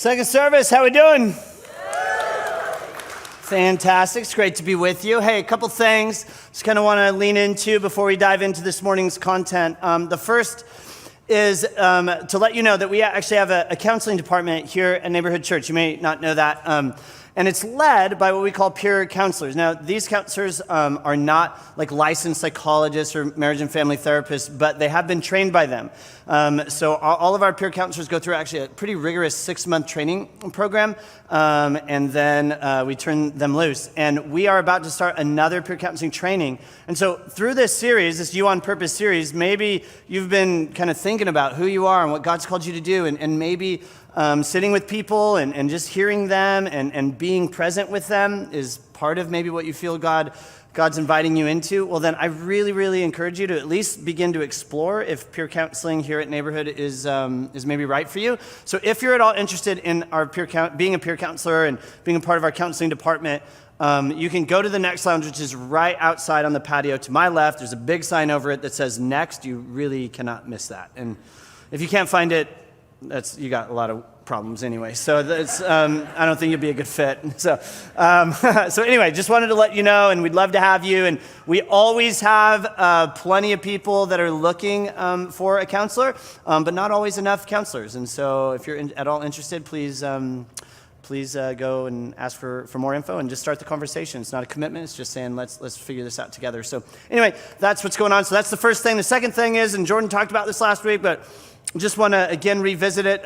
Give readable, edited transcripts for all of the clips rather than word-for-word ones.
Second service, how we doing? Fantastic. It's great to be with you. Hey, a couple things just kind of want to lean into before we dive into this morning's content. The first is to let you know that we actually have a counseling department here at Neighborhood Church. You may not know that. And it's led by what we call peer counselors. Now, these counselors are not like licensed psychologists or marriage and family therapists, but they have been trained by them. So all of our peer counselors go through actually a pretty rigorous 6-month training program, and then we turn them loose. And we are about to start another peer counseling training. And so through this series, this You on Purpose series, maybe you've been kind of thinking about who you are and what God's called you to do, and maybe sitting with people and just hearing them and being present with them is part of maybe what you feel God's inviting you into. Well, then I really, really encourage you to at least begin to explore if peer counseling here at Neighborhood is maybe right for you. So if you're at all interested in our being a peer counselor and being a part of our counseling department, you can go to the Next Lounge, which is right outside on the patio to my left. There's a big sign over it that says Next. You really cannot miss that. And if you can't find it, you got a lot of problems anyway. So that's, I don't think you'll be a good fit. So anyway, just wanted to let you know, and we'd love to have you. And we always have plenty of people that are looking for a counselor, but not always enough counselors. And so if you're at all interested, please go and ask for more info and just start the conversation. It's not a commitment. It's just saying, let's figure this out together. So anyway, that's what's going on. So that's the first thing. The second thing is, and Jordan talked about this last week, but just want to, again, revisit it.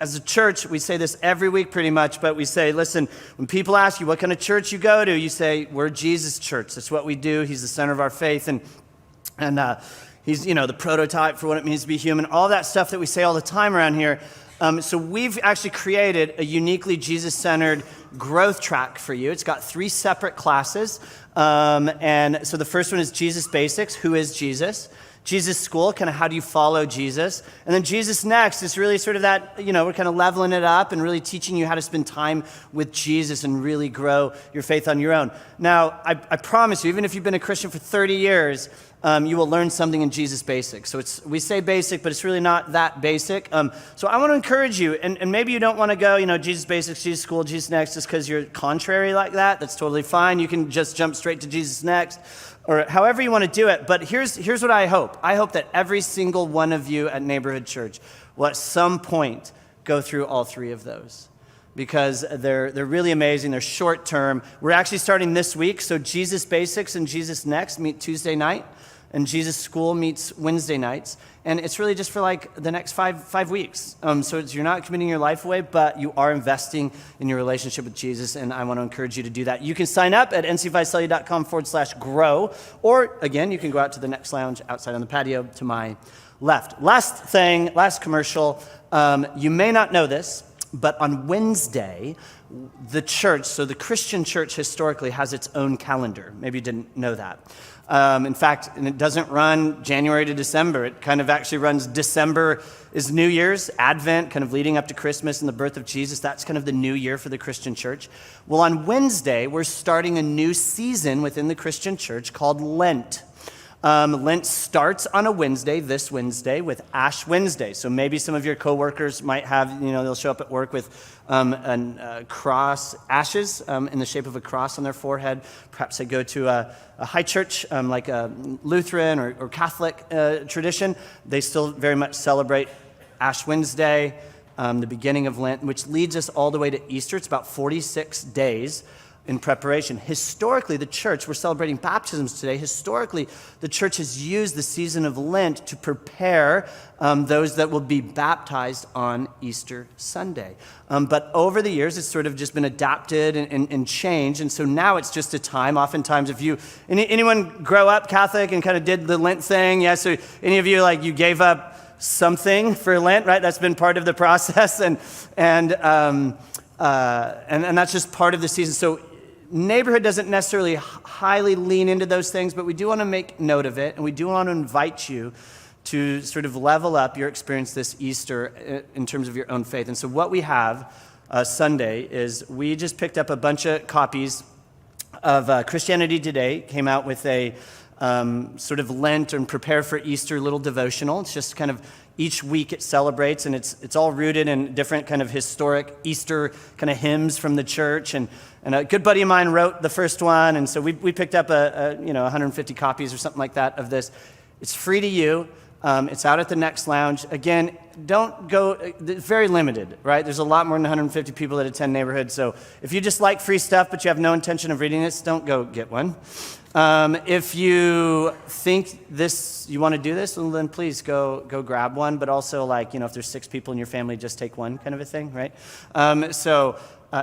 As a church, we say this every week pretty much, but we say, listen, when people ask you what kind of church you go to, you say, we're Jesus Church. That's what we do. He's the center of our faith, and he's, the prototype for what it means to be human, all that stuff that we say all the time around here. So we've actually created a uniquely Jesus-centered growth track for you. It's got 3 separate classes. And so the first one is Jesus Basics, who is Jesus? Jesus School, kind of how do you follow Jesus? And then Jesus Next is really sort of that, we're kind of leveling it up and really teaching you how to spend time with Jesus and really grow your faith on your own. Now, I promise you, even if you've been a Christian for 30 years, you will learn something in Jesus Basics. So we say basic, but it's really not that basic. So I want to encourage you, and maybe you don't want to go, Jesus Basics, Jesus School, Jesus Next, just because you're contrary like that. That's totally fine. You can just jump straight to Jesus Next, or however you want to do it. But here's what I hope. I hope that every single one of you at Neighborhood Church will at some point go through all 3 of those, because they're really amazing. They're short term. We're actually starting this week. So Jesus Basics and Jesus Next meet Tuesday night, and Jesus School meets Wednesday nights. And it's really just for like the next five weeks. So you're not committing your life away, but you are investing in your relationship with Jesus, and I want to encourage you to do that. You can sign up at ncvisalia.com/grow, or again, you can go out to the Next Lounge outside on the patio to my left. Last commercial, you may not know this, but on Wednesday, the church, so the Christian church historically has its own calendar. Maybe you didn't know that. In fact, and it doesn't run January to December. It kind of actually runs December is New Year's, Advent, kind of leading up to Christmas and the birth of Jesus. That's kind of the new year for the Christian church. Well, on Wednesday, we're starting a new season within the Christian church called Lent. Lent starts on a Wednesday, this Wednesday, with Ash Wednesday. So maybe some of your coworkers might have, they'll show up at work with cross, ashes in the shape of a cross on their forehead. Perhaps they go to a high church, like a Lutheran or Catholic tradition. They still very much celebrate Ash Wednesday, the beginning of Lent, which leads us all the way to Easter. It's about 46 days in preparation. Historically, the church, we're celebrating baptisms today. Historically, the church has used the season of Lent to prepare those that will be baptized on Easter Sunday. But over the years, it's sort of just been adapted and changed. And so now it's just a time, oftentimes, if anyone grow up Catholic and kind of did the Lent thing? Yeah, so any of you, you gave up something for Lent, right? That's been part of the process. And that's just part of the season. So Neighborhood doesn't necessarily highly lean into those things, but we do want to make note of it, and we do want to invite you to sort of level up your experience this Easter in terms of your own faith. And so what we have Sunday is we just picked up a bunch of copies of Christianity Today, came out with a sort of Lent and prepare for Easter little devotional. It's just kind of each week it celebrates, and it's all rooted in different kind of historic Easter kind of hymns from the church. And a good buddy of mine wrote the first one, and so we picked up 150 copies or something like that of this. It's free to you. It's out at the Next Lounge. Again, don't go, it's very limited, right? There's a lot more than 150 people that attend Neighborhood, so if you just like free stuff but you have no intention of reading this, don't go get one. If you think you want to do this, well, then please go grab one, but also if there's 6 people in your family, just take one kind of a thing, right?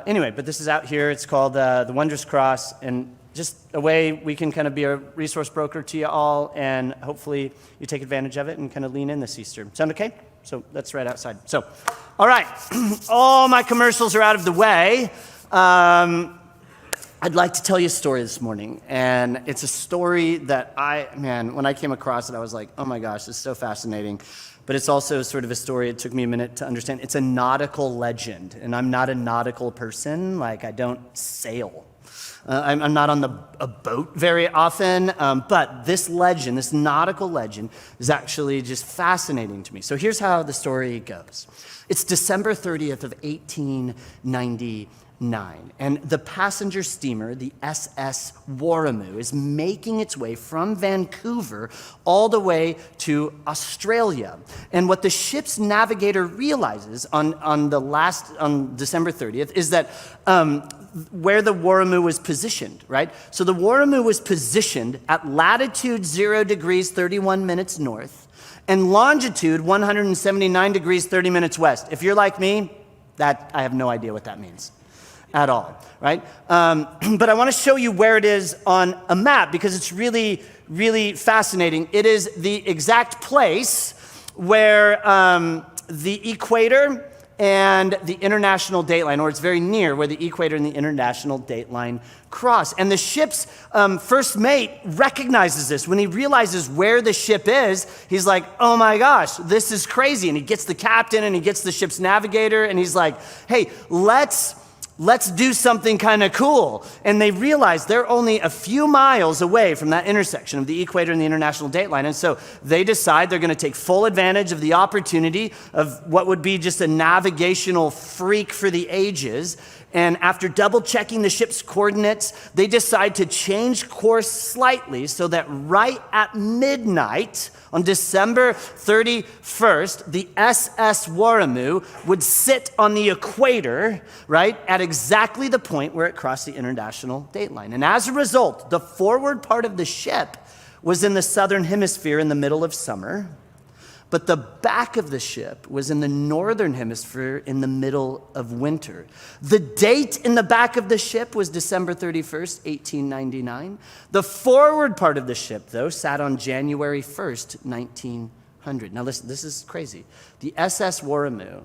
Anyway, but this is out here. It's called The Wondrous Cross, and just a way we can kind of be a resource broker to you all, and hopefully you take advantage of it and kind of lean in this Easter. Sound okay? So that's right outside. So, all right, all my commercials are out of the way. I'd like to tell you a story this morning, and it's a story that when I came across it, I was like, oh my gosh, this is so fascinating. But it's also sort of a story, it took me a minute to understand. It's a nautical legend, and I'm not a nautical person. I don't sail. I'm not on a boat very often, but this legend, this nautical legend, is actually just fascinating to me. So here's how the story goes. It's December 30th of 1899, and the passenger steamer, the SS Warramoo, is making its way from Vancouver all the way to Australia. And what the ship's navigator realizes on December 30th is that where the Warramoo was positioned, right? So the Warramoo was positioned at latitude 0 degrees 31 minutes north and longitude 179 degrees 30 minutes west. If you're like me, I have no idea what that means at all, right? But I want to show you where it is on a map because it's really, really fascinating. It is the exact place where the equator and the international dateline, or it's very near where the equator and the international dateline cross. And the ship's first mate recognizes this. When he realizes where the ship is, he's like, oh my gosh, this is crazy. And he gets the captain and he gets the ship's navigator and he's like, hey, let's do something kind of cool. And they realize they're only a few miles away from that intersection of the equator and the international dateline. And so they decide they're going to take full advantage of the opportunity of what would be just a navigational freak for the ages. And after double checking the ship's coordinates, they decide to change course slightly so that right at midnight on December 31st, the SS Warramoo would sit on the equator, right, at exactly the point where it crossed the international dateline. And as a result, the forward part of the ship was in the southern hemisphere in the middle of summer, but the back of the ship was in the northern hemisphere in the middle of winter. The date in the back of the ship was December 31st, 1899. The forward part of the ship, though, sat on January 1st, 1900. Now listen, this is crazy. The SS Warramoo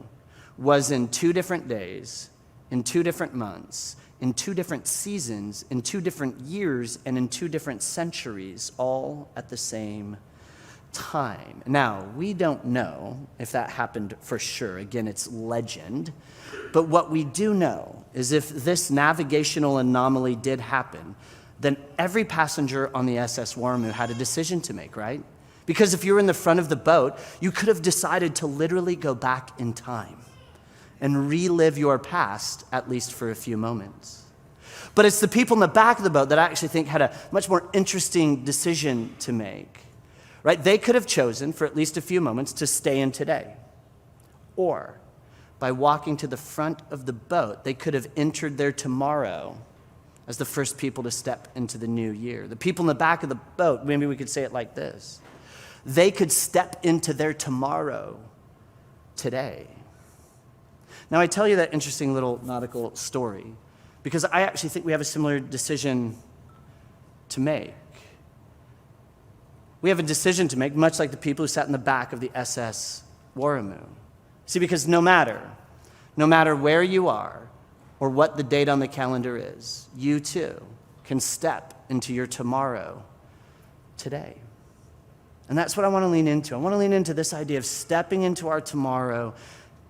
was in 2 different days, in 2 different months, in 2 different seasons, in 2 different years, and in 2 different centuries, all at the same time. Now, we don't know if that happened for sure. Again, it's legend. But what we do know is if this navigational anomaly did happen, then every passenger on the SS Warramoo had a decision to make, right? Because if you were in the front of the boat, you could have decided to literally go back in time and relive your past, at least for a few moments. But it's the people in the back of the boat that I actually think had a much more interesting decision to make. Right? They could have chosen for at least a few moments to stay in today. Or by walking to the front of the boat, they could have entered their tomorrow as the first people to step into the new year. The people in the back of the boat, maybe we could say it like this. They could step into their tomorrow today. Now, I tell you that interesting little nautical story because I actually think we have a similar decision to make. We have a decision to make, much like the people who sat in the back of the SS Warramoo. See, because no matter where you are or what the date on the calendar is, you too can step into your tomorrow today. And that's what I want to lean into. I want to lean into this idea of stepping into our tomorrow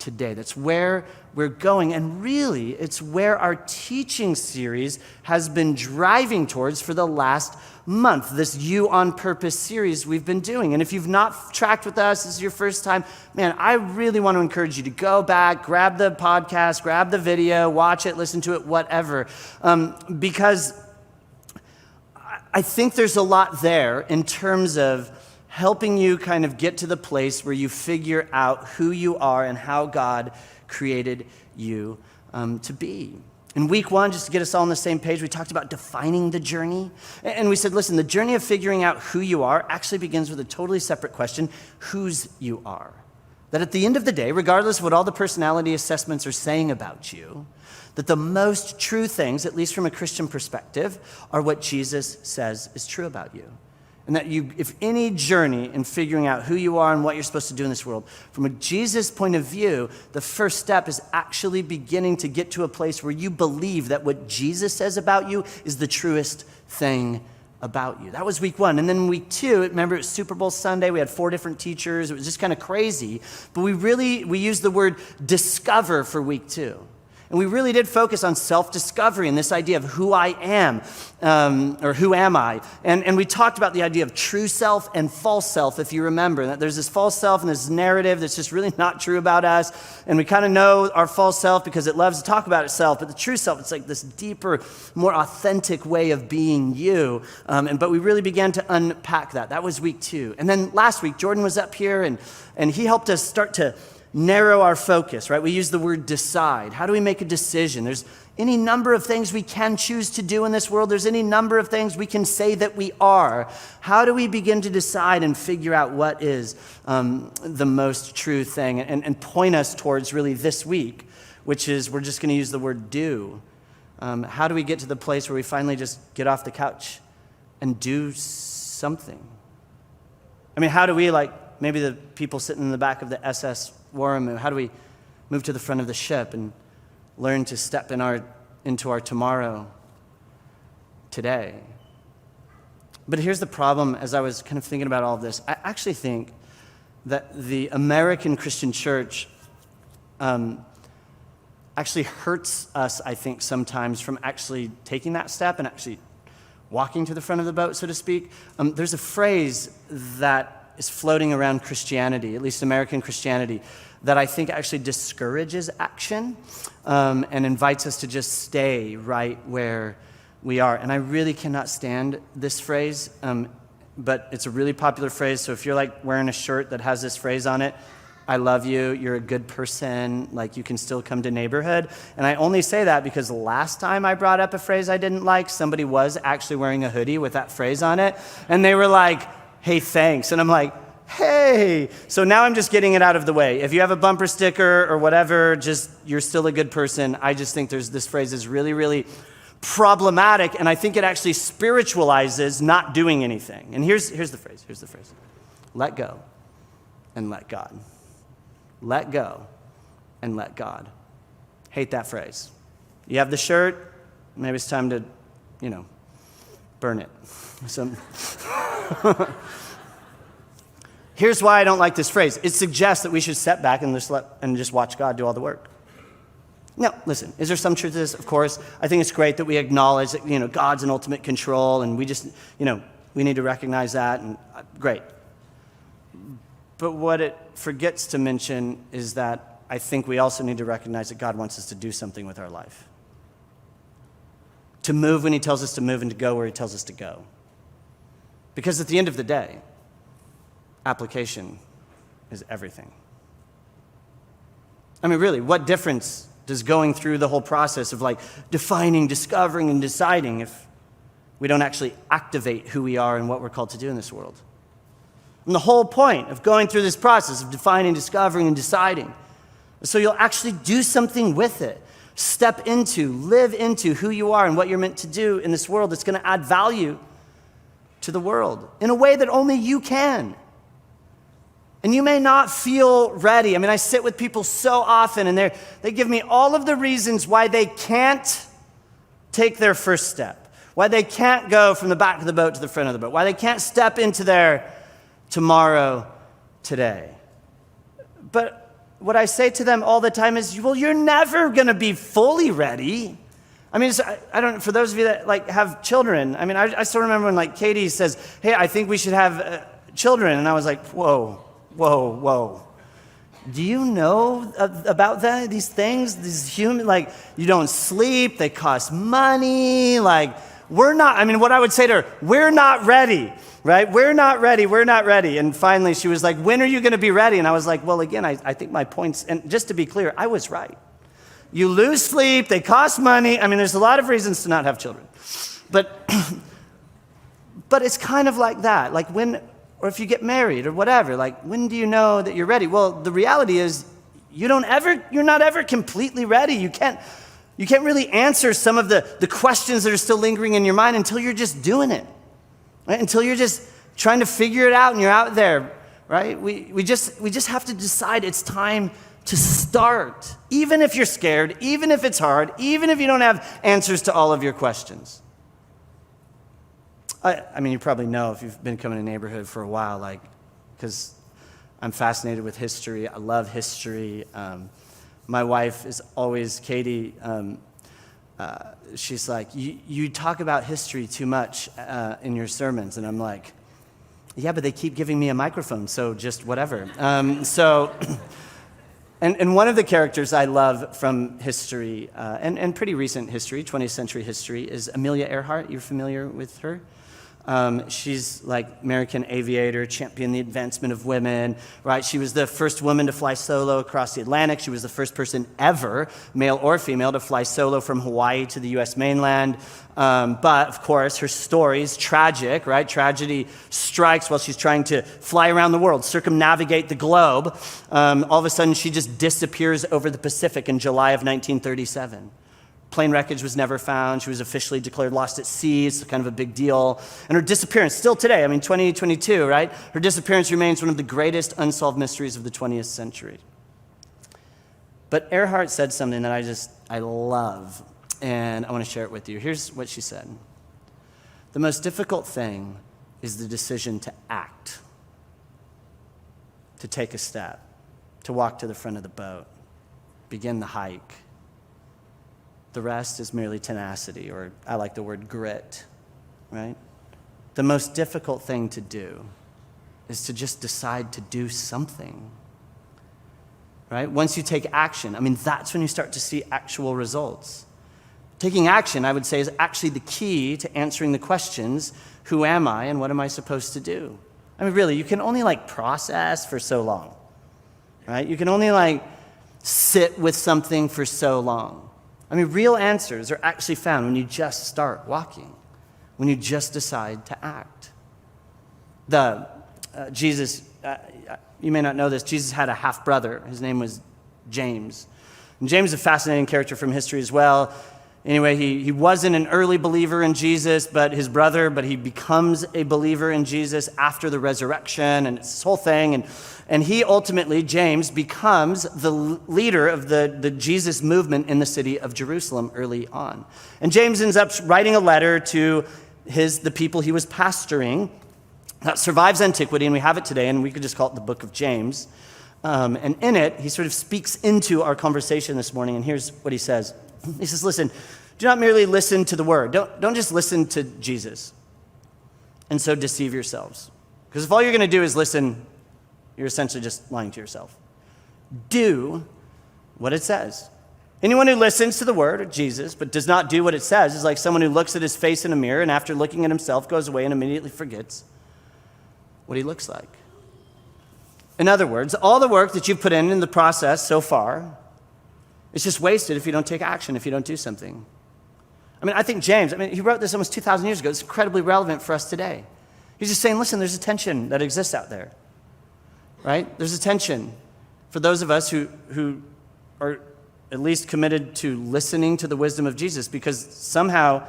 today. That's where we're going. And really, it's where our teaching series has been driving towards for the last month, this You on Purpose series we've been doing. And if you've not tracked with us, this is your first time, man, I really want to encourage you to go back, grab the podcast, grab the video, watch it, listen to it, whatever. Because I think there's a lot there in terms of helping you kind of get to the place where you figure out who you are and how God created you to be. In week 1, just to get us all on the same page, we talked about defining the journey. And we said, listen, the journey of figuring out who you are actually begins with a totally separate question, whose you are. That at the end of the day, regardless of what all the personality assessments are saying about you, that the most true things, at least from a Christian perspective, are what Jesus says is true about you. And that if any journey in figuring out who you are and what you're supposed to do in this world, from a Jesus point of view, the first step is actually beginning to get to a place where you believe that what Jesus says about you is the truest thing about you. That was week 1. And then week 2, remember it was Super Bowl Sunday, we had 4 different teachers, it was just kind of crazy. But we used the word discover for week 2. And we really did focus on self-discovery and this idea of who I am, or who am I. And we talked about the idea of true self and false self, if you remember. That there's this false self and this narrative that's just really not true about us. And we kind of know our false self because it loves to talk about itself. But the true self, it's like this deeper, more authentic way of being you. But we really began to unpack that. That was week 2. And then last week, Jordan was up here and he helped us start to narrow our focus, right? We use the word decide. How do we make a decision? There's any number of things we can choose to do in this world. There's any number of things we can say that we are. How do we begin to decide and figure out what is the most true thing and point us towards really this week, which is we're just going to use the word do. How do we get to the place where we finally just get off the couch and do something? I mean, how do we, like maybe the people sitting in the back of the SS Warren, how do we move to the front of the ship and learn to step into our tomorrow today? But here's the problem as I was kind of thinking about all of this. I actually think that the American Christian church actually hurts us, I think, sometimes from actually taking that step and actually walking to the front of the boat, so to speak. There's a phrase that is floating around Christianity, at least American Christianity, that I think actually discourages action and invites us to just stay right where we are. And I really cannot stand this phrase, but it's a really popular phrase. So if you're like wearing a shirt that has this phrase on it, I love you, you're a good person, like you can still come to neighborhood. And I only say that because last time I brought up a phrase I didn't like, somebody was actually wearing a hoodie with that phrase on it. And they were like, hey, thanks. And I'm like, hey. So now I'm just getting it out of the way. If you have a bumper sticker or whatever, just you're still a good person. I just think this phrase is really, really problematic. And I think it actually spiritualizes not doing anything. And here's the phrase. Let go and let God. Let go and let God. Hate that phrase. You have the shirt, maybe it's time to, burn it. Here's why I don't like this phrase. It suggests that we should step back and just watch God do all the work. Now, listen, is there some truth to this? Of course. I think it's great that we acknowledge that, God's in ultimate control, and we just, we need to recognize that, and great. But what it forgets to mention is that I think we also need to recognize that God wants us to do something with our life. To move when he tells us to move and to go where he tells us to go. Because at the end of the day, application is everything. I mean, really, what difference does going through the whole process of defining, discovering, and deciding if we don't actually activate who we are and what we're called to do in this world? And the whole point of going through this process of defining, discovering, and deciding is so you'll actually do something with it. Step into, live into who you are and what you're meant to do in this world that's going to add value to the world in a way that only you can. And you may not feel ready. I mean, I sit with people so often, and they give me all of the reasons why they can't take their first step, why they can't go from the back of the boat to the front of the boat, why they can't step into their tomorrow today. But what I say to them all the time is, well, you're never going to be fully ready. I mean, I don't. For those of you that like have children, I mean, I still remember when like Katie says, "Hey, I think we should have children," and I was like, "Whoa, whoa, whoa! Do you know about that? These things, these human like you don't sleep, they cost money. Like we're not. I mean, what I would say to her, we're not ready." Right? We're not ready. We're not ready. And finally, she was like, when are you going to be ready? And I was like, well, again, I think my points, and just to be clear, I was right. You lose sleep. They cost money. I mean, there's a lot of reasons to not have children. But it's kind of like that. Like when, or if you get married or whatever, like when do you know that you're ready? Well, the reality is you're not ever completely ready. You can't really answer some of the questions that are still lingering in your mind until you're just doing it. Right? Until you're just trying to figure it out and you're out there, right? We just have to decide it's time to start, even if you're scared, even if it's hard, even if you don't have answers to all of your questions. I mean, you probably know if you've been coming to neighborhood for a while, like, because I'm fascinated with history. I love history. My wife is always, Katie, she's like, you talk about history too much in your sermons. And I'm like, yeah, but they keep giving me a microphone, so just whatever. And one of the characters I love from history, and pretty recent history, 20th century history, is Amelia Earhart. You're familiar with her? She's like American aviator, championed the advancement of women, right? She was the first woman to fly solo across the Atlantic. She was the first person ever, male or female, to fly solo from Hawaii to the U.S. mainland. But of course, her story is tragic, right? Tragedy strikes while she's trying to fly around the world, circumnavigate the globe. All of a sudden, she just disappears over the Pacific in July of 1937. Plane wreckage was never found. She was officially declared lost at sea. It's kind of a big deal. And her disappearance, still today, I mean, 2022, right? Her disappearance remains one of the greatest unsolved mysteries of the 20th century. But Earhart said something that I love, and I want to share it with you. Here's what she said. The most difficult thing is the decision to act, to take a step, to walk to the front of the boat, begin the hike. The rest is merely tenacity, or I like the word grit, right? The most difficult thing to do is to just decide to do something, right? Once you take action, I mean, that's when you start to see actual results. Taking action, I would say, is actually the key to answering the questions, who am I and what am I supposed to do? I mean, really, you can only process for so long, right? You can only sit with something for so long. I mean, real answers are actually found when you just start walking, when you just decide to act. Jesus, you may not know this, Jesus had a half-brother. His name was James. And James is a fascinating character from history as well. Anyway, he wasn't an early believer in Jesus, but he becomes a believer in Jesus after the resurrection, and it's this whole thing. And he ultimately, James, becomes the leader of the Jesus movement in the city of Jerusalem early on. And James ends up writing a letter to the people he was pastoring that survives antiquity, and we have it today, and we could just call it the book of James. And in it, he sort of speaks into our conversation this morning, and here's what he says. He says, listen, do not merely listen to the word. Don't just listen to Jesus and so deceive yourselves. Because if all you're going to do is listen, you're essentially just lying to yourself. Do what it says. Anyone who listens to the word of Jesus but does not do what it says is like someone who looks at his face in a mirror and after looking at himself goes away and immediately forgets what he looks like. In other words, all the work that you've put in the process so far, it's just wasted if you don't take action, if you don't do something. I mean, I think James, he wrote this almost 2,000 years ago. It's incredibly relevant for us today. He's just saying, listen, there's a tension that exists out there, right? There's a tension for those of us who are at least committed to listening to the wisdom of Jesus, because somehow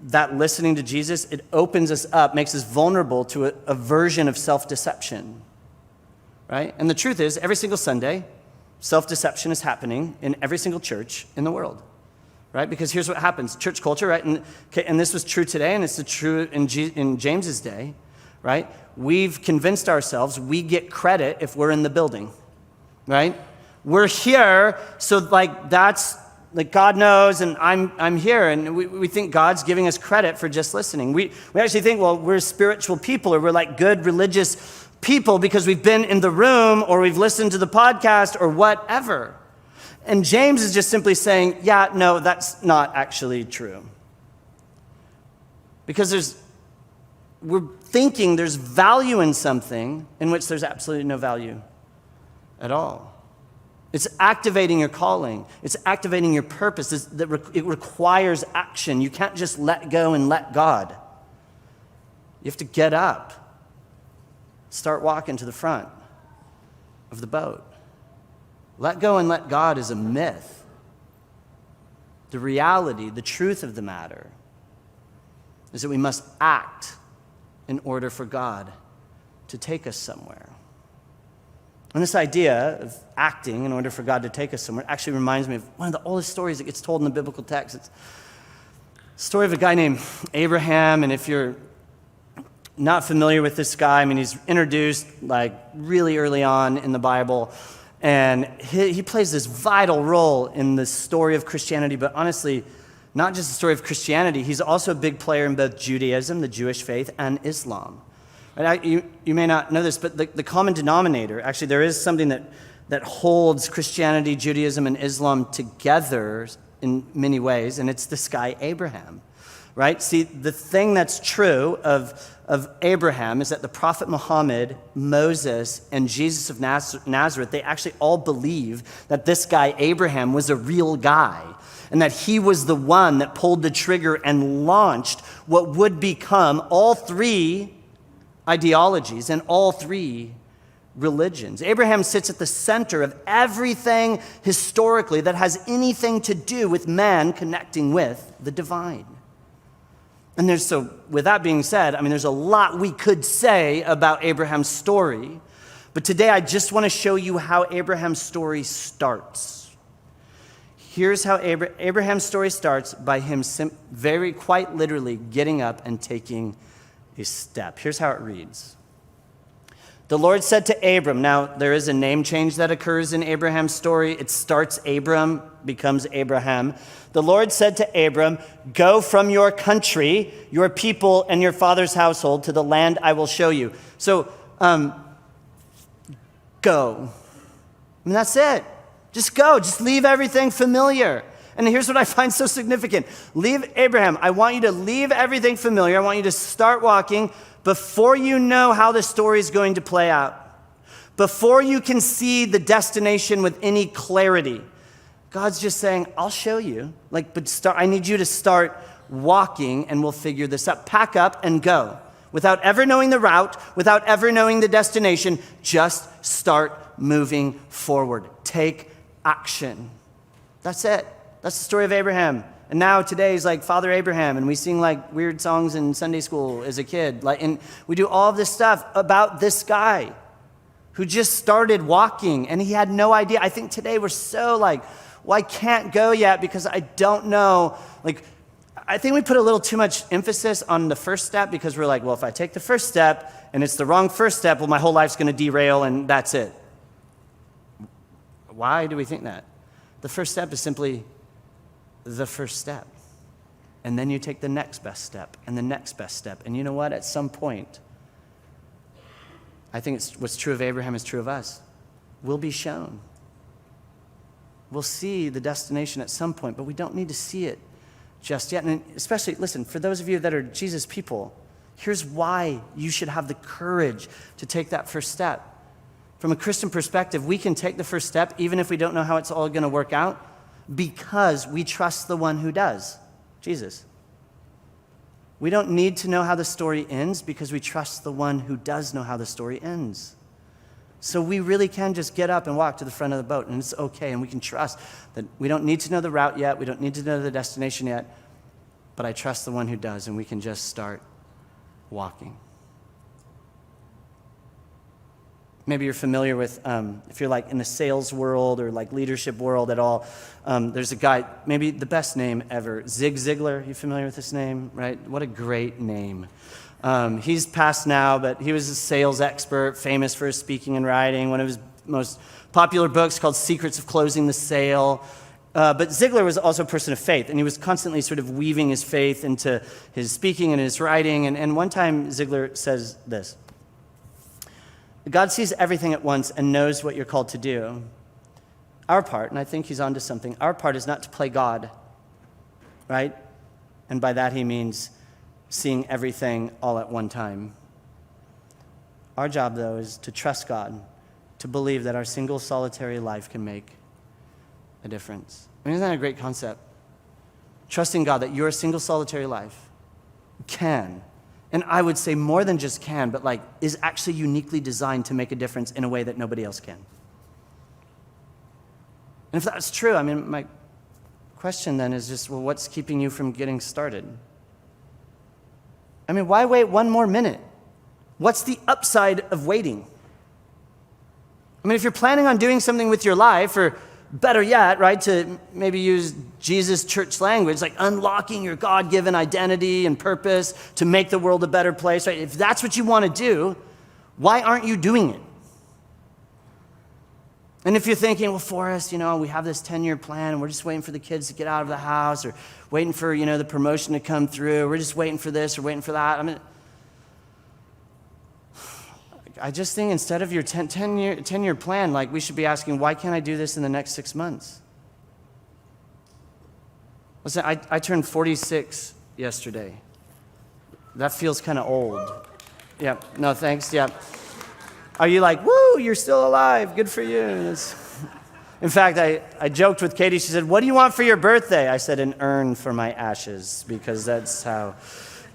that listening to Jesus, it opens us up, makes us vulnerable to a version of self-deception, right? And the truth is, every single Sunday, self-deception is happening in every single church in the world, right? Because here's what happens. Church culture, right? And this was true today, and it's true in James's day, right? We've convinced ourselves we get credit if we're in the building, right? We're here, so like that's, like God knows, and I'm here, and we think God's giving us credit for just listening. We actually think, well, we're spiritual people, or we're like good religious people because we've been in the room, or we've listened to the podcast, or whatever. And James is just simply saying, yeah, no, that's not actually true. Because we're thinking there's value in something in which there's absolutely no value at all. It's activating your calling. It's activating your purpose. It requires action. You can't just let go and let God. You have to get up, start walking to the front of the boat. Let go and let God is a myth. The reality, the truth of the matter is that we must act in order for God to take us somewhere. And this idea of acting in order for God to take us somewhere actually reminds me of one of the oldest stories that gets told in the biblical text. It's the story of a guy named Abraham, and if you're not familiar with this guy, I mean, he's introduced like really early on in the Bible, and he plays this vital role in the story of Christianity, but honestly, not just the story of Christianity, he's also a big player in both Judaism, the Jewish faith, and Islam. You may not know this, but the common denominator, actually there is something that holds Christianity, Judaism, and Islam together in many ways, and it's this guy Abraham, right? See, the thing that's true of Abraham is that the prophet Muhammad, Moses, and Jesus of Nazareth, they actually all believe that this guy Abraham was a real guy, and that he was the one that pulled the trigger and launched what would become all three ideologies and all three religions. Abraham sits at the center of everything historically that has anything to do with man connecting with the divine. And with that being said, I mean, there's a lot we could say about Abraham's story, but today I just want to show you how Abraham's story starts. Here's how Abraham's story starts, by him very quite literally getting up and taking a step. Here's how it reads. The Lord said to Abram, now there is a name change that occurs in Abraham's story. It starts Abram, becomes Abraham. The Lord said to Abram, go from your country, your people, and your father's household to the land I will show you. So, go. I mean, that's it. Just go. Just leave everything familiar. And here's what I find so significant. Abraham, I want you to leave everything familiar. I want you to start walking before you know how the story is going to play out. Before you can see the destination with any clarity. God's just saying, I'll show you. I need you to start walking and we'll figure this out. Pack up and go. Without ever knowing the route, without ever knowing the destination, just start moving forward. Take action. That's it. That's the story of Abraham. And now today is like Father Abraham, and we sing like weird songs in Sunday school as a kid. And we do all of this stuff about this guy who just started walking, and he had no idea. I think today we're so like, well, I can't go yet because I don't know. I think we put a little too much emphasis on the first step because we're like, well, if I take the first step and it's the wrong first step, well, my whole life's going to derail and that's it. Why do we think that? The first step is simply the first step. And then you take the next best step and the next best step. And you know what? At some point, I think what's true of Abraham is true of us. We'll be shown. We'll see the destination at some point, but we don't need to see it just yet. And especially, listen, for those of you that are Jesus people, here's why you should have the courage to take that first step. From a Christian perspective, we can take the first step even if we don't know how it's all going to work out, because we trust the one who does, Jesus. We don't need to know how the story ends because we trust the one who does know how the story ends. So we really can just get up and walk to the front of the boat, and it's okay, and we can trust that we don't need to know the route yet, we don't need to know the destination yet, but I trust the one who does, and we can just start walking. Maybe you're familiar with, if you're like in the sales world or like leadership world at all, there's a guy, maybe the best name ever, Zig Ziglar. You familiar with this name, right? What a great name. He's passed now, but he was a sales expert, famous for his speaking and writing. One of his most popular books called Secrets of Closing the Sale. But Ziglar was also a person of faith, and he was constantly sort of weaving his faith into his speaking and his writing. And one time Ziglar says this: God sees everything at once and knows what you're called to do. Our part, and I think he's onto something, our part is not to play God, right? And by that he means seeing everything all at one time. Our job, though, is to trust God, to believe that our single solitary life can make a difference. I mean, isn't that a great concept? Trusting God that your single solitary life can, and I would say more than just can, but like is actually uniquely designed to make a difference in a way that nobody else can. And if that's true, I mean, my question then is just, well, what's keeping you from getting started? I mean, why wait one more minute? What's the upside of waiting? I mean, if you're planning on doing something with your life, or better yet, right, to maybe use Jesus' church language, like unlocking your God-given identity and purpose to make the world a better place, right? If that's what you want to do, why aren't you doing it? And if you're thinking, well, Forrest, we have this 10-year plan, and we're just waiting for the kids to get out of the house, or waiting for, the promotion to come through, we're just waiting for this or waiting for that. I mean, I just think instead of your 10-year plan, like we should be asking, why can't I do this in the next 6 months? Listen, I turned 46 yesterday. That feels kind of old. Yeah, no thanks, yeah. Are you like, woo, you're still alive, good for you? In fact, I joked with Katie, she said, what do you want for your birthday? I said, an urn for my ashes, because that's how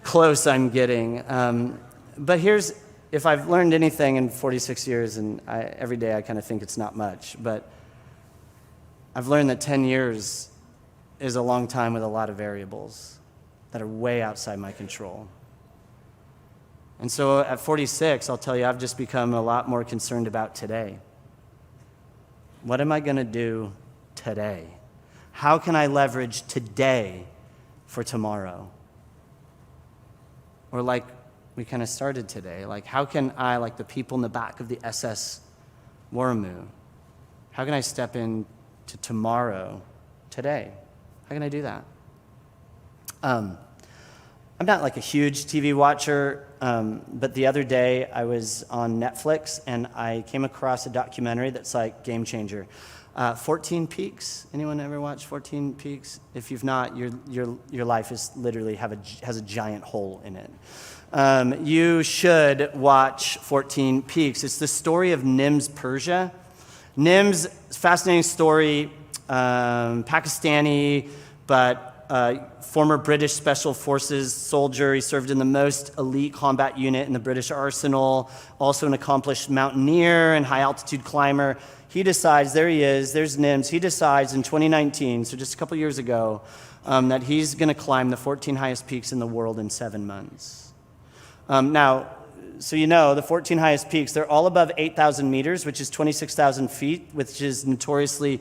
close I'm getting. But if I've learned anything in 46 years, and every day I kind of think it's not much, but I've learned that 10 years is a long time with a lot of variables that are way outside my control. And so at 46, I'll tell you, I've just become a lot more concerned about today. What am I going to do today? How can I leverage today for tomorrow? Or like we kind of started today, like how can I, like the people in the back of the SS Warmu, how can I step into tomorrow today? How can I do that? I'm not like a huge TV watcher, but the other day I was on Netflix and I came across a documentary that's like game changer. 14 Peaks. Anyone ever watch 14 Peaks? If you've not, your life is literally has a giant hole in it. You should watch 14 Peaks. It's the story of Nims Persia. Nims, fascinating story, Pakistani, but former British Special Forces soldier. He served in the most elite combat unit in the British arsenal, also an accomplished mountaineer and high-altitude climber. He decides, there he is, there's Nims. He decides in 2019, so just a couple years ago, that he's going to climb the 14 highest peaks in the world in 7 months. Now, so the 14 highest peaks, they're all above 8,000 meters, which is 26,000 feet, which is notoriously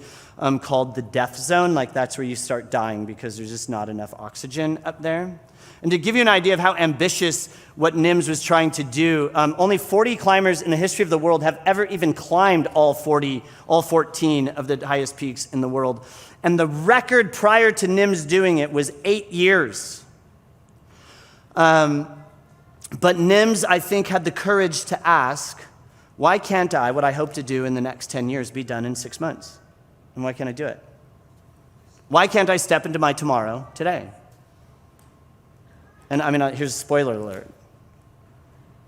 called the death zone. Like that's where you start dying because there's just not enough oxygen up there. And to give you an idea of how ambitious what Nims was trying to do, only 40 climbers in the history of the world have ever even climbed all 14 of the highest peaks in the world. And the record prior to Nims doing it was 8 years. But Nims, I think, had the courage to ask, why can't I, what I hope to do in the next 10 years, be done in 6 months? And why can't I do it? Why can't I step into my tomorrow today? And I mean, here's a spoiler alert.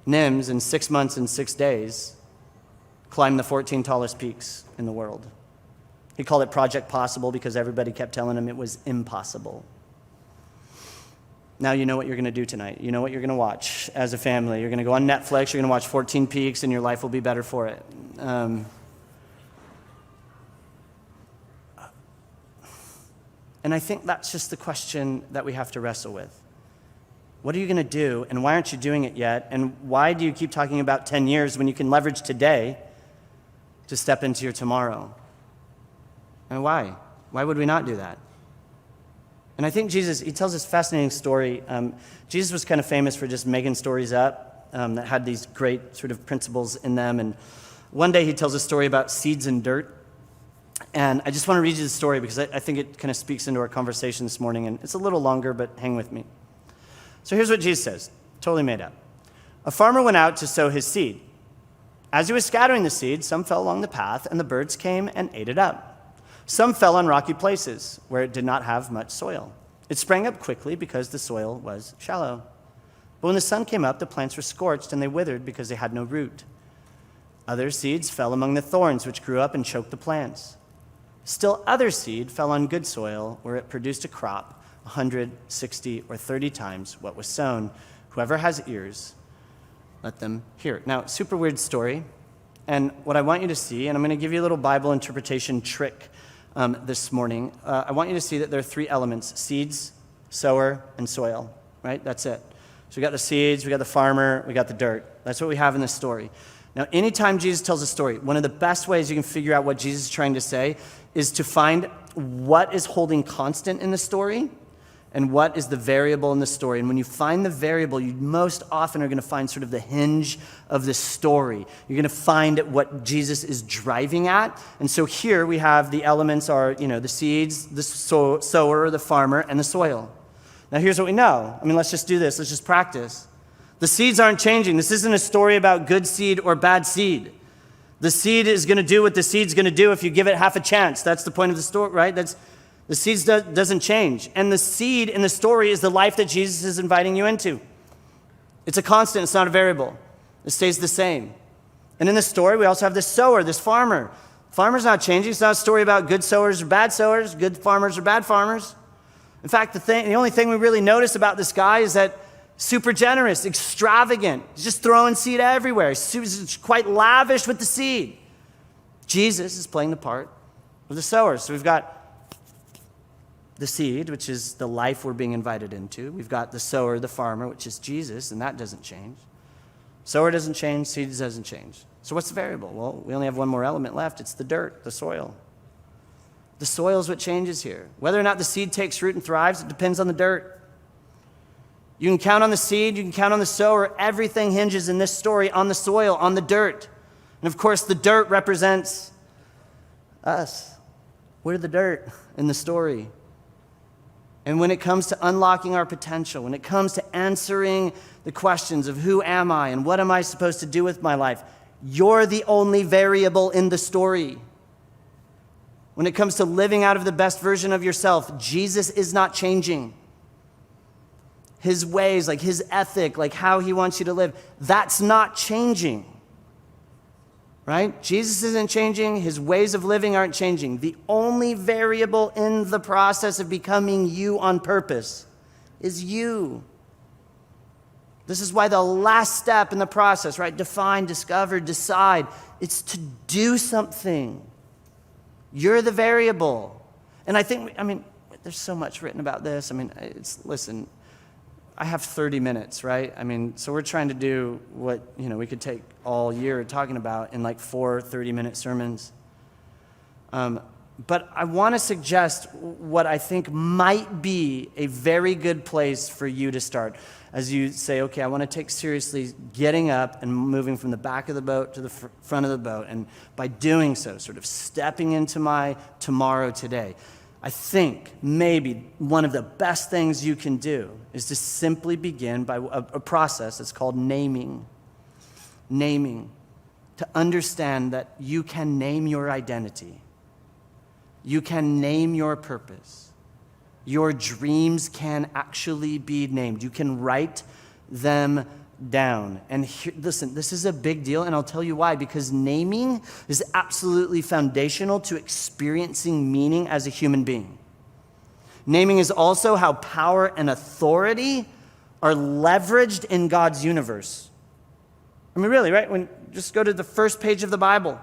Nims, in 6 months and 6 days, climbed the 14 tallest peaks in the world. He called it Project Possible because everybody kept telling him it was impossible. Now you know what you're going to do tonight. You know what you're going to watch as a family. You're going to go on Netflix, you're going to watch 14 Peaks, and your life will be better for it. And I think that's just the question that we have to wrestle with. What are you going to do, and why aren't you doing it yet? And why do you keep talking about 10 years when you can leverage today to step into your tomorrow? And why? Why would we not do that? And I think Jesus, he tells this fascinating story. Jesus was kind of famous for just making stories up that had these great sort of principles in them. And One day he tells a story about seeds and dirt. And I just want to read you the story because I think it kind of speaks into our conversation this morning. And it's a little longer, but hang with me. So here's what Jesus says, totally made up. A farmer went out to sow his seed. As he was scattering the seed, some fell along the path, and the birds came and ate it up. Some fell on rocky places where it did not have much soil. It sprang up quickly because the soil was shallow. But when the sun came up, the plants were scorched, and they withered because they had no root. Other seeds fell among the thorns, which grew up and choked the plants. Still other seed fell on good soil, where it produced a crop 100, 60, or 30 times what was sown. Whoever has ears, let them hear it. Now, super weird story. And what I want you to see, and I'm going to give you a little Bible interpretation trick this morning. I want you to see that there are three elements: seeds, sower, and soil, right? That's it. So we got the seeds, we got the farmer, we got the dirt. That's what we have in this story. Now, anytime Jesus tells a story, one of the best ways you can figure out what Jesus is trying to say is to find what is holding constant in the story and what is the variable in the story. And when you find the variable, you most often are going to find sort of the hinge of the story. You're going to find what Jesus is driving at. And so here we have the elements are, the seeds, the sower, the farmer, and the soil. Now here's what we know. Let's just do this. Let's just practice. The seeds aren't changing. This isn't a story about good seed or bad seed. The seed is going to do what the seed's going to do if you give it half a chance. That's the point of the story, right? The seed doesn't change. And the seed in the story is the life that Jesus is inviting you into. It's a constant. It's not a variable. It stays the same. And in the story, we also have this sower, this farmer. Farmer's not changing. It's not a story about good sowers or bad sowers, good farmers or bad farmers. In fact, the only thing we really notice about this guy is that super generous, extravagant. He's just throwing seed everywhere. He's quite lavish with the seed. Jesus is playing the part of the sower. So we've got the seed, which is the life we're being invited into. We've got the sower, the farmer, which is Jesus, and that doesn't change. Sower doesn't change, seed doesn't change. So what's the variable? Well, we only have one more element left. It's the dirt, the soil. The soil is what changes here. Whether or not the seed takes root and thrives, it depends on the dirt. You can count on the seed, you can count on the sower. Everything hinges in this story on the soil, on the dirt. And of course, the dirt represents us. We're the dirt in the story. And when it comes to unlocking our potential, when it comes to answering the questions of who am I and what am I supposed to do with my life, you're the only variable in the story. When it comes to living out of the best version of yourself, Jesus is not changing. His ways, like his ethic, like how he wants you to live, that's not changing. Right? Jesus isn't changing. His ways of living aren't changing. The only variable in the process of becoming you on purpose is you. This is why the last step in the process, right? Define, discover, decide. It's to do something. You're the variable. And I think, there's so much written about this. Listen, I have 30 minutes, right? So we're trying to do what, we could take all year talking about in like 4 30-minute sermons. But I want to suggest what I think might be a very good place for you to start. As you say, okay, I want to take seriously getting up and moving from the back of the boat to the front of the boat. And by doing so, sort of stepping into my tomorrow today. I think maybe one of the best things you can do is to simply begin by a process that's called naming. Naming. To understand that you can name your identity. You can name your purpose. Your dreams can actually be named. You can write them down. And listen, this is a big deal, and I'll tell you why. Because naming is absolutely foundational to experiencing meaning as a human being. Naming is also how power and authority are leveraged in God's universe. Really, right? Just go to the first page of the Bible.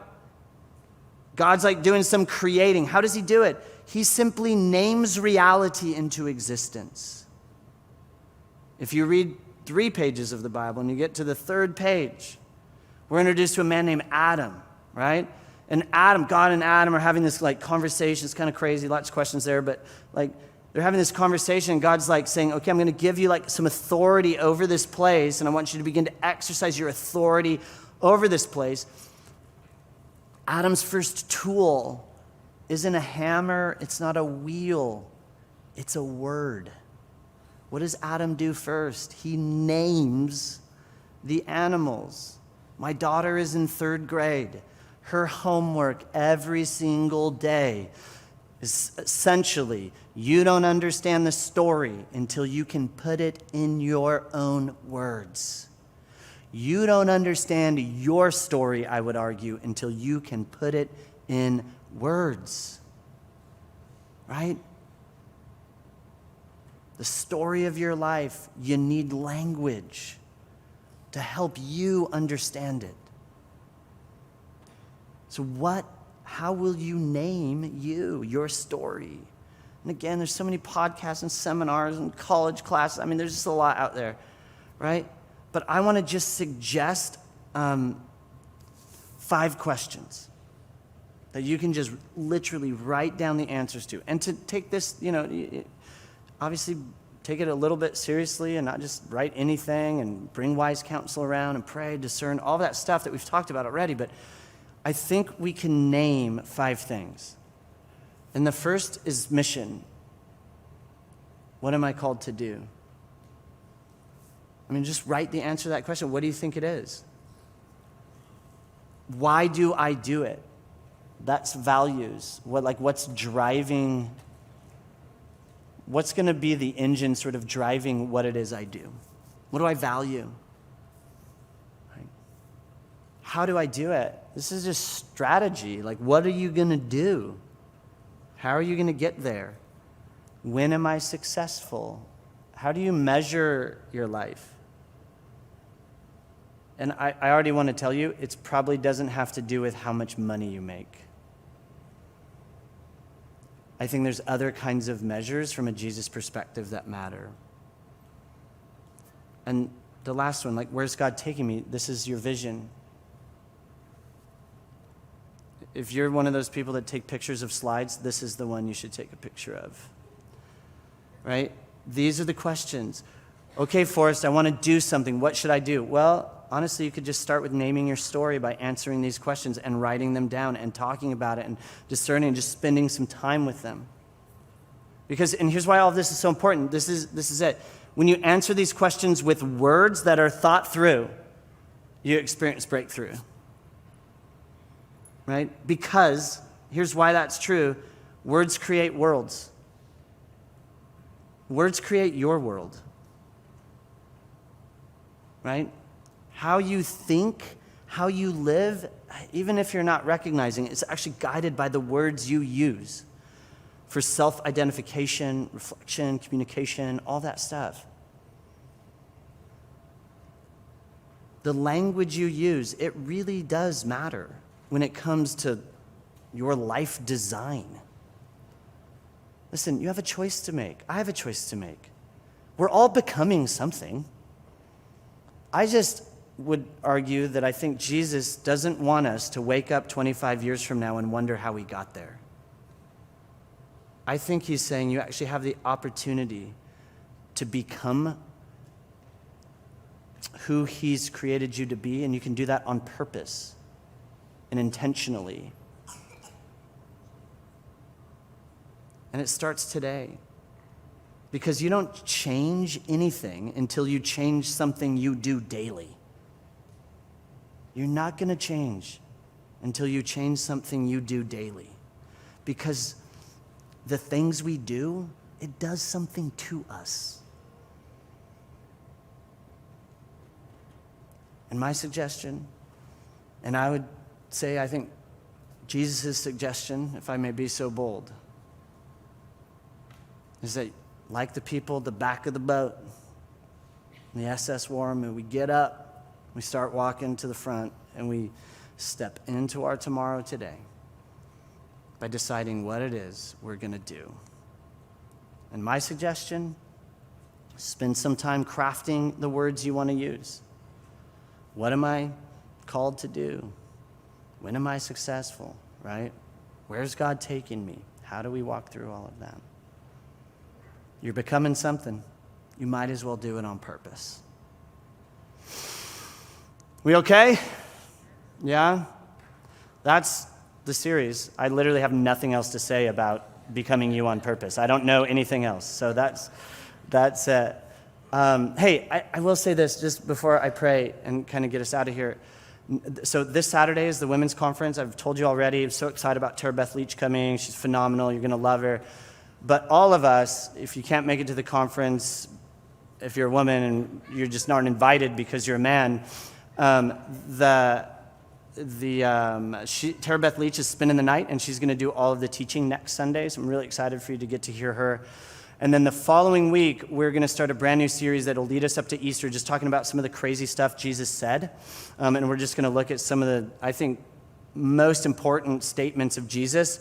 God's like doing some creating. How does he do it? He simply names reality into existence. If you read 3 pages of the Bible and you get to the 3rd page, we're introduced to a man named Adam, right? And Adam, God and Adam are having this conversation. It's kind of crazy, lots of questions there, but they're having this conversation, and God's saying, okay, I'm going to give you some authority over this place, and I want you to begin to exercise your authority over this place. Adam's first tool isn't a hammer, it's not a wheel, it's a word. What does Adam do first? He names the animals. My daughter is in 3rd grade. Her homework every single day is essentially, you don't understand the story until you can put it in your own words. You don't understand your story, I would argue, until you can put it in words. Right? The story of your life, you need language to help you understand it. So how will you name your story? And again, there's so many podcasts and seminars and college classes. I mean, there's just a lot out there, right? But I want to just suggest 5 questions that you can just literally write down the answers to. And to take this, obviously take it a little bit seriously and not just write anything, and bring wise counsel around and pray, discern, all that stuff that we've talked about already. But I think we can name 5 things. And the first is mission. What am I called to do? I mean, just write the answer to that question. What do you think it is? Why do I do it? That's values. What's driving, what's going to be the engine sort of driving what it is I do? What do I value? Right? How do I do it? This is just strategy. What are you going to do? How are you going to get there? When am I successful? How do you measure your life? And I already want to tell you, it probably doesn't have to do with how much money you make. I think there's other kinds of measures from a Jesus perspective that matter. And the last one, where's God taking me? This is your vision. If you're one of those people that take pictures of slides, this is the one you should take a picture of. Right? These are the questions. Okay, Forrest, I want to do something. What should I do? Well, honestly, you could just start with naming your story by answering these questions and writing them down and talking about it and discerning and just spending some time with them. And here's why all of this is so important. This is it. When you answer these questions with words that are thought through, you experience breakthrough. Right? Because, here's why that's true, words create worlds. Words create your world. Right? How you think, how you live, even if you're not recognizing it, it's actually guided by the words you use for self-identification, reflection, communication, all that stuff. The language you use, it really does matter when it comes to your life design. Listen, you have a choice to make. I have a choice to make. We're all becoming something. I just would argue that I think Jesus doesn't want us to wake up 25 years from now and wonder how we got there. I think he's saying you actually have the opportunity to become who he's created you to be, and you can do that on purpose and intentionally. And it starts today. Because you don't change anything until you change something you do daily. You're not going to change until you change something you do daily. Because the things we do, it does something to us. And my suggestion, and I would say I think Jesus' suggestion, if I may be so bold, is that like the people at the back of the boat, in the SS Warm, and we get up, we start walking to the front, and we step into our tomorrow today by deciding what it is we're going to do. And my suggestion, spend some time crafting the words you want to use. What am I called to do? When am I successful, right? Where's God taking me? How do we walk through all of that? You're becoming something. You might as well do it on purpose. We okay? Yeah? That's the series. I literally have nothing else to say about becoming you on purpose. I don't know anything else. So that's it. Hey, I will say this just before I pray and kind of get us out of here. So this Saturday is the women's conference. I've told you already. I'm so excited about Tara Beth Leach coming. She's phenomenal. You're going to love her. But all of us, if you can't make it to the conference, if you're a woman and you're just not invited because you're a man, Tara Beth Leach is spending the night, and she's going to do all of the teaching next Sunday. So I'm really excited for you to get to hear her. And then the following week, we're going to start a brand new series that will lead us up to Easter, just talking about some of the crazy stuff Jesus said. And we're just going to look at some of the, I think, most important statements of Jesus.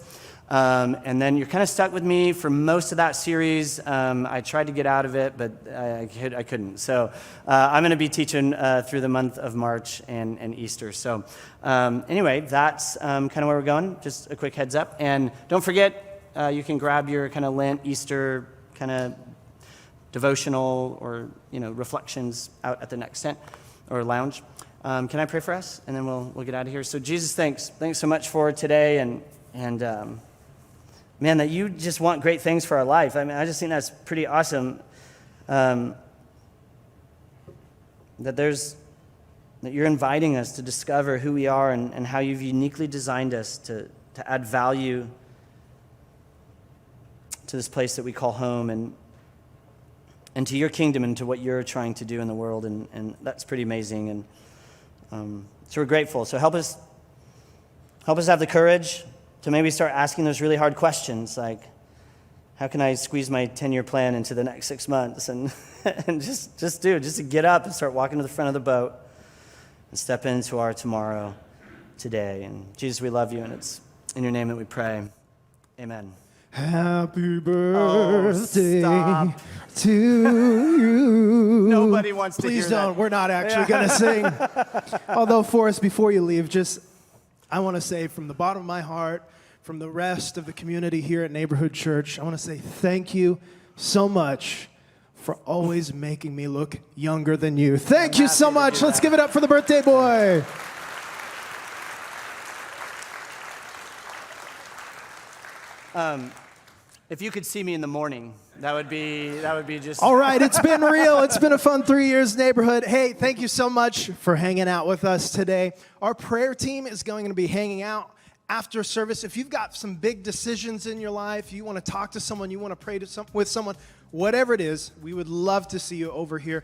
And then you're kind of stuck with me for most of that series. I tried to get out of it, but I couldn't. So I'm going to be teaching through the month of March and Easter. So anyway, that's kind of where we're going. Just a quick heads up. And don't forget, you can grab your kind of Lent, Easter kind of devotional or, reflections out at the next tent or lounge. Can I pray for us? And then we'll get out of here. So Jesus, thanks. Thanks so much for today. And man, that you just want great things for our life. I mean, I just think that's pretty awesome. That you're inviting us to discover who we are and how you've uniquely designed us to add value to this place that we call home and to your kingdom and to what you're trying to do in the world. And that's pretty amazing. And so we're grateful. So help us have the courage to maybe start asking those really hard questions, like, how can I squeeze my 10-year plan into the next 6 months? And just to get up and start walking to the front of the boat and step into our tomorrow today. And Jesus, we love you, and it's in your name that we pray. Amen. Happy birthday to you. Nobody wants to hear that. Please don't. We're not actually going to sing. Although, Forrest, before you leave, I want to say from the bottom of my heart, from the rest of the community here at Neighborhood Church, I want to say thank you so much for always making me look younger than you. Thank you so much. Let's give it up for the birthday boy. If you could see me in the morning, that would be just... All right, it's been real. It's been a fun 3 years, Neighborhood. Hey, thank you so much for hanging out with us today. Our prayer team is going to be hanging out after service. If you've got some big decisions in your life, you want to talk to someone, you want to pray with someone, whatever it is, we would love to see you over here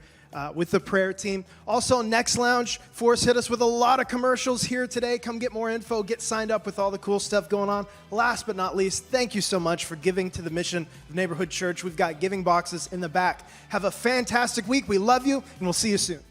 with the prayer team. Also, Next Lounge, Forrest hit us with a lot of commercials here today. Come get more info, get signed up with all the cool stuff going on. Last but not least, thank you so much for giving to the mission of Neighborhood Church. We've got giving boxes in the back. Have a fantastic week. We love you, and we'll see you soon.